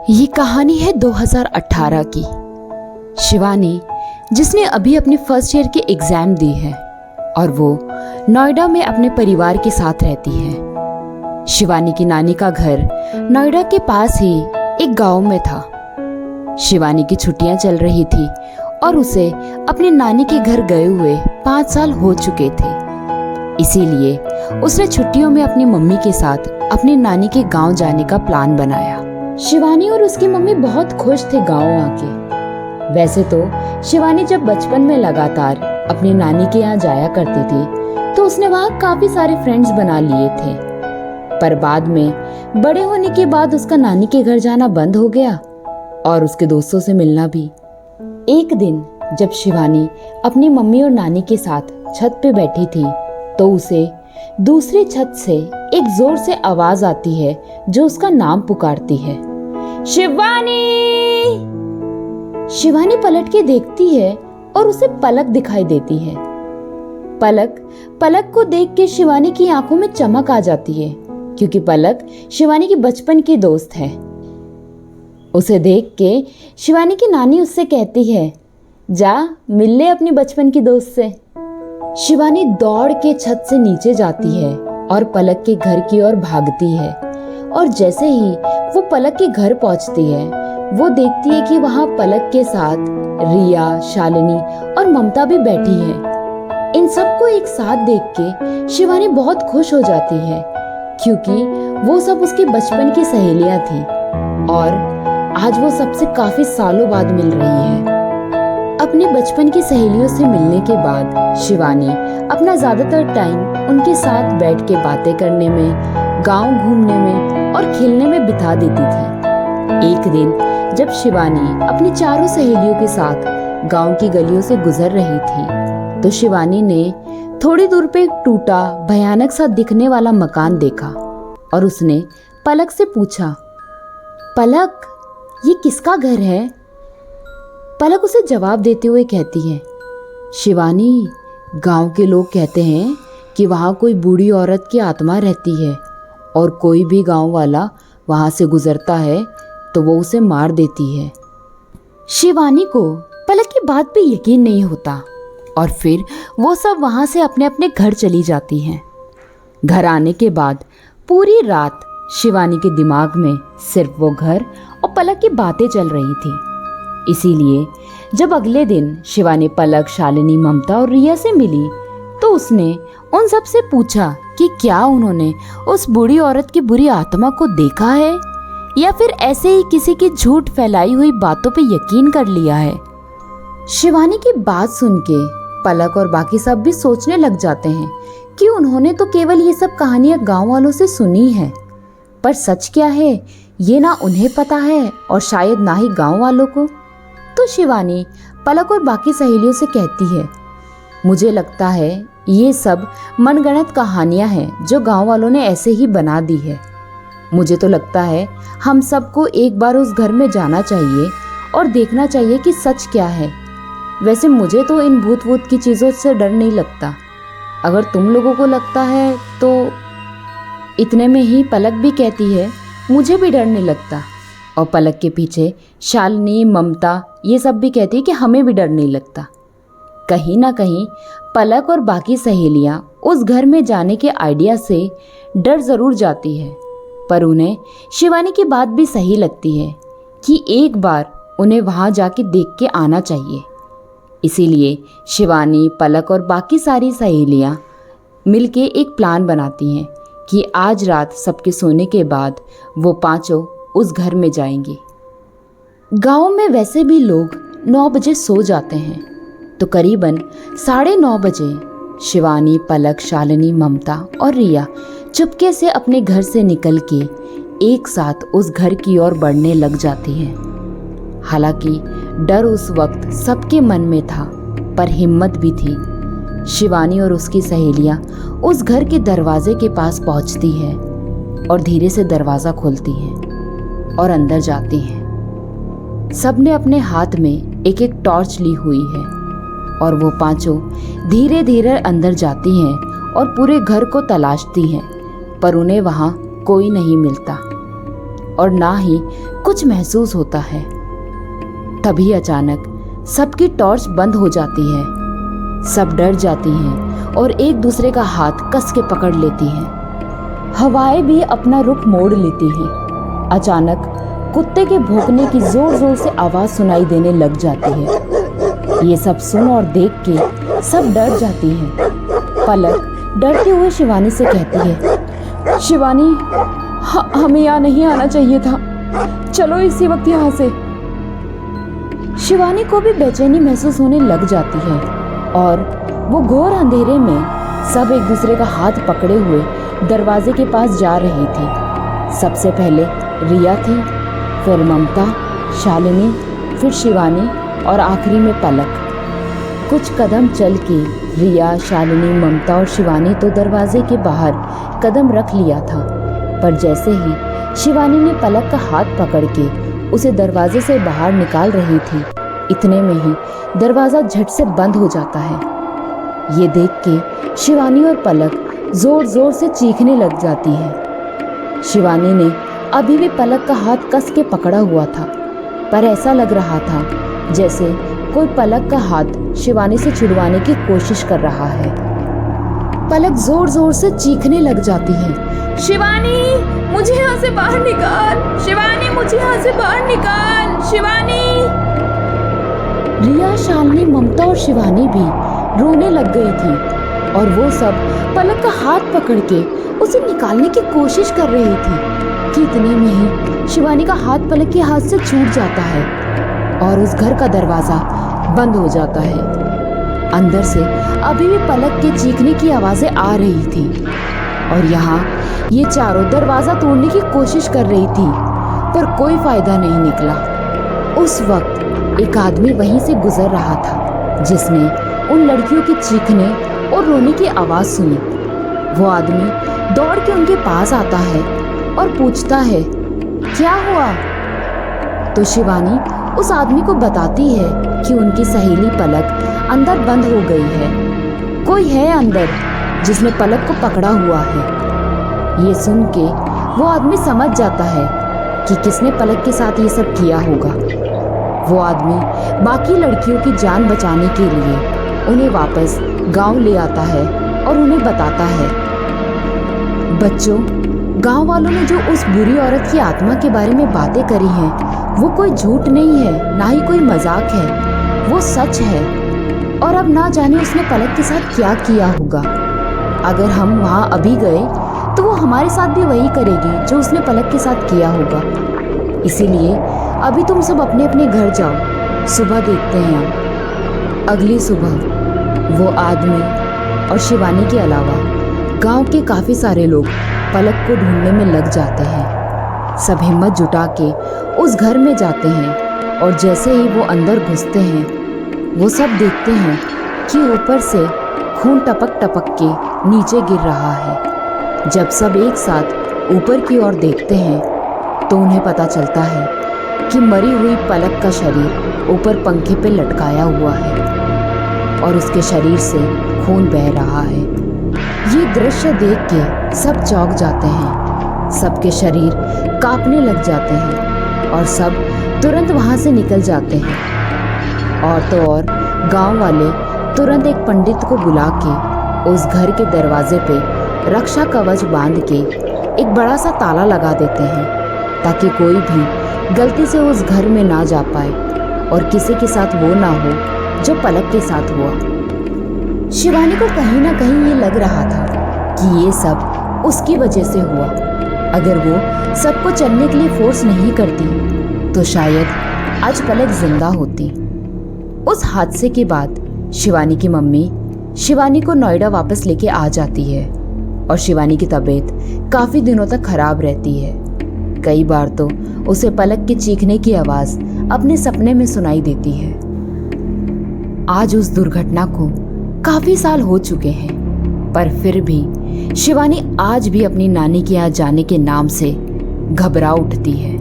ये कहानी है 2018 की। शिवानी, जिसने अभी अपनी फर्स्ट ईयर की एग्जाम दी है और वो नोएडा में अपने परिवार के साथ रहती है। शिवानी की नानी का घर नोएडा के पास ही एक गांव में था। शिवानी की छुट्टियां चल रही थी और उसे अपने नानी के घर गए हुए 5 साल हो चुके थे। इसीलिए उसने छुट्टियों में अपनी मम्मी के साथ अपनी नानी के गांव जाने का प्लान बनाया। शिवानी और उसकी मम्मी बहुत खुश थे गांव आके। वैसे तो शिवानी जब बचपन में लगातार अपनी नानी के यहाँ जाया करती थी तो उसने वहाँ काफी सारे फ्रेंड्स बना लिए थे, पर बाद में बड़े होने के बाद उसका नानी के घर जाना बंद हो गया और उसके दोस्तों से मिलना भी। एक दिन जब शिवानी अपनी मम्मी और नानी के साथ छत पे बैठी थी तो उसे दूसरी छत से एक जोर से आवाज आती है जो उसका नाम पुकारती है, शिवानी। शिवानी पलट के देखती है और उसे पलक दिखाई देती है। पलक को देख के शिवानी की आंखों में चमक आ जाती है क्योंकि पलक शिवानी की बचपन की दोस्त है। उसे देख के शिवानी की नानी उससे कहती है, जा मिल ले अपनी बचपन की दोस्त से। शिवानी दौड़ के छत से नीचे जाती है और पलक के घर की ओर भागती है और जैसे ही वो पलक के घर पहुंचती है वो देखती है कि वहां पलक के साथ रिया, शालिनी और ममता भी बैठी है। इन सबको एक साथ देख के शिवानी बहुत खुश हो जाती है क्योंकि वो सब उसके बचपन की सहेलियां थी और आज वो सबसे काफी सालों बाद मिल रही है। अपने बचपन की सहेलियों से मिलने के बाद शिवानी अपना ज्यादातर टाइम उनके साथ बैठ के बातें करने में, गांव घूमने में और खेलने में बिता देती थी। एक दिन जब शिवानी अपनी चारों सहेलियों के साथ गांव की गलियों से गुजर रही थी तो शिवानी ने थोड़ी दूर पे एक टूटा भयानक सा दिखने वाला मकान देखा और उसने पलक से पूछा, पलक ये किसका घर है? पलक उसे जवाब देते हुए कहती है, शिवानी गांव के लोग कहते हैं कि वहाँ कोई बूढ़ी औरत की आत्मा रहती है और कोई भी गांव वाला वहाँ से गुजरता है तो वो उसे मार देती है। शिवानी को पलक की बात पे यकीन नहीं होता और फिर वो सब वहाँ से अपने अपने घर चली जाती हैं। घर आने के बाद पूरी रात शिवानी के दिमाग में सिर्फ वो घर और पलक की बातें चल रही थी। इसीलिए जब अगले दिन शिवानी पलक, शालिनी, ममता और रिया से मिली तो उसने उन सब से पूछा कि क्या उन्होंने उस बूढ़ी औरत की बुरी आत्मा को देखा है या फिर ऐसे ही किसी की झूठ फैलाई हुई बातों पे यकीन कर लिया है। शिवानी की बात सुन के पलक और बाकी सब भी सोचने लग जाते हैं कि उन्होंने तो केवल ये सब कहानियां गांव वालों से सुनी है, पर सच क्या है ये ना उन्हें पता है और शायद ना ही गांव वालों को। तो शिवानी पलक और बाकी सहेलियों से कहती है, मुझे लगता है ये सब मनगढ़ंत कहानियां हैं जो गांव वालों ने ऐसे ही बना दी है। मुझे तो लगता है हम सबको एक बार उस घर में जाना चाहिए और देखना चाहिए कि सच क्या है। वैसे मुझे तो इन भूत वूत की चीज़ों से डर नहीं लगता, अगर तुम लोगों को लगता है तो। इतने में ही पलक भी कहती है, मुझे भी डर नहीं लगता। और पलक के पीछे शालिनी, ममता ये सब भी कहती है कि हमें भी डर नहीं लगता। कहीं ना कहीं पलक और बाकी सहेलियां उस घर में जाने के आइडिया से डर ज़रूर जाती है, पर उन्हें शिवानी की बात भी सही लगती है कि एक बार उन्हें वहां जाके देख के आना चाहिए। इसीलिए शिवानी, पलक और बाकी सारी सहेलियां मिलके एक प्लान बनाती हैं कि आज रात सबके सोने के बाद वो पांचों उस घर में जाएंगे। गांव में वैसे भी लोग 9 बजे सो जाते हैं तो करीबन 9:30 बजे शिवानी, पलक, शालिनी, ममता और रिया चुपके से अपने घर से निकल के एक साथ उस घर की ओर बढ़ने लग जाती हैं। हालांकि डर उस वक्त सबके मन में था पर हिम्मत भी थी। शिवानी और उसकी सहेलियां उस घर के दरवाजे के पास पहुंचती है और धीरे से दरवाज़ा खोलती हैं और अंदर जाती हैं। सबने अपने हाथ में एक एक टॉर्च ली हुई है और वो पांचों धीरे धीरे अंदर जाती हैं और पूरे घर को तलाशती हैं, पर उन्हें वहाँ कोई नहीं मिलता और ना ही कुछ महसूस होता है। तभी अचानक सबकी टॉर्च बंद हो जाती है। सब डर जाती हैं और एक दूसरे का हाथ कस के पकड़ लेती हैं। हवाएं भी अपना रुख मोड़ लेती हैं। अचानक कुत्ते के भौंकने की जोर जोर से आवाज सुनाई देने लग जाती है। ये सब सुन और देख के सब डर जाती हैं। पलक डरते हुए शिवानी से कहती है, शिवानी हमें यहाँ नहीं आना चाहिए था, चलो इसी वक्त यहाँ से। शिवानी को भी बेचैनी महसूस होने लग जाती है और वो घोर अंधेरे में सब एक दूसरे का हाथ पकड़े हुए दरवाजे के पास जा रही थी। सबसे पहले रिया थी, फिर ममता, शालिनी, फिर शिवानी और आखिरी में पलक। कुछ कदम चल के रिया, शालिनी, ममता और शिवानी तो दरवाजे के बाहर कदम रख लिया था, पर जैसे ही शिवानी ने पलक का हाथ पकड़ के उसे दरवाजे से बाहर निकाल रही थी, इतने में ही दरवाज़ा झट से बंद हो जाता है। ये देख के शिवानी और पलक जोर जोर से चीखने लग जाती है। शिवानी ने अभी भी पलक का हाथ कस के पकड़ा हुआ था, पर ऐसा लग रहा था जैसे कोई पलक का हाथ शिवानी से छुड़वाने की कोशिश कर रहा है। पलक जोर जोर से चीखने लग जाती है, शिवानी मुझे यहाँ से बाहर निकाल, शिवानी मुझे यहाँ से बाहर निकाल, शिवानी। रिया, शालिनी, ममता और शिवानी भी रोने लग गई थी और वो सब पलक का हाथ पकड़ के उसे निकालने की कोशिश कर रही थी कि इतने में ही शिवानी का हाथ पलक के हाथ से छूट जाता है और उस घर का दरवाज़ा बंद हो जाता है। अंदर से अभी भी पलक के चीखने की आवाज़ें आ रही थी और यहाँ ये चारों दरवाज़ा तोड़ने की कोशिश कर रही थी, पर कोई फायदा नहीं निकला। उस वक्त एक आदमी वहीं से गुजर रहा था जिसने उन लड़कियों की चीखने और रोने की आवाज़ सुनी। वो आदमी दौड़ के उनके पास आता है और पूछता है, क्या हुआ? तो शिवानी उस आदमी को बताती है कि उनकी सहेली पलक अंदर बंद हो गई है। कोई है अंदर जिसने पलक को पकड़ा हुआ है। ये सुन के वो आदमी समझ जाता है कि किसने पलक के साथ ये सब किया होगा। वो आदमी बाकी लड़कियों की जान बचाने के लिए उन्हें वापस गांव ले आता है और उन्हें बताता है, बच्चों, गांव वालों ने जो उस बुरी औरत की आत्मा के बारे में बातें करी हैं, वो कोई झूठ नहीं है, ना ही कोई मजाक है, वो सच है। और अब ना जाने उसने पलक के साथ क्या किया होगा। अगर हम वहाँ अभी गए तो वो हमारे साथ भी वही करेगी जो उसने पलक के साथ किया होगा। इसीलिए अभी तुम सब अपने अपने घर जाओ, सुबह देखते हैं। अगली सुबह वो आदमी और शिवानी के अलावा गांव के काफ़ी सारे लोग पलक को ढूंढने में लग जाते हैं। सब हिम्मत जुटा के उस घर में जाते हैं और जैसे ही वो अंदर घुसते हैं, वो सब देखते हैं कि ऊपर से खून टपक टपक के नीचे गिर रहा है। जब सब एक साथ ऊपर की ओर देखते हैं तो उन्हें पता चलता है कि मरी हुई पलक का शरीर ऊपर पंखे पे लटकाया हुआ है और उसके शरीर से खून बह रहा है। ये दृश्य देख के सब चौंक जाते हैं, सबके शरीर कांपने लग जाते हैं और सब तुरंत वहाँ से निकल जाते हैं। और तो और गांव वाले तुरंत एक पंडित को बुला के उस घर के दरवाजे पे रक्षा कवच बांध के एक बड़ा सा ताला लगा देते हैं ताकि कोई भी गलती से उस घर में ना जा पाए और किसी के साथ वो ना हो जो पलक के साथ हुआ। शिवानी को कहीं ना कहीं ये लग रहा था कि ये सब उसकी वजह से हुआ। अगर वो सबको चलने के लिए फोर्स नहीं करती तो शायद आज पलक जिंदा होती। उस हादसे के बाद शिवानी की मम्मी शिवानी को नोएडा वापस लेके आ जाती है और शिवानी की तबीयत काफ़ी दिनों तक खराब रहती है। कई बार तो उसे पलक के चीखने की आवाज़ अपने सपने में सुनाई देती है। आज उस दुर्घटना को काफ़ी साल हो चुके हैं, पर फिर भी शिवानी आज भी अपनी नानी के यहाँ जाने के नाम से घबरा उठती है।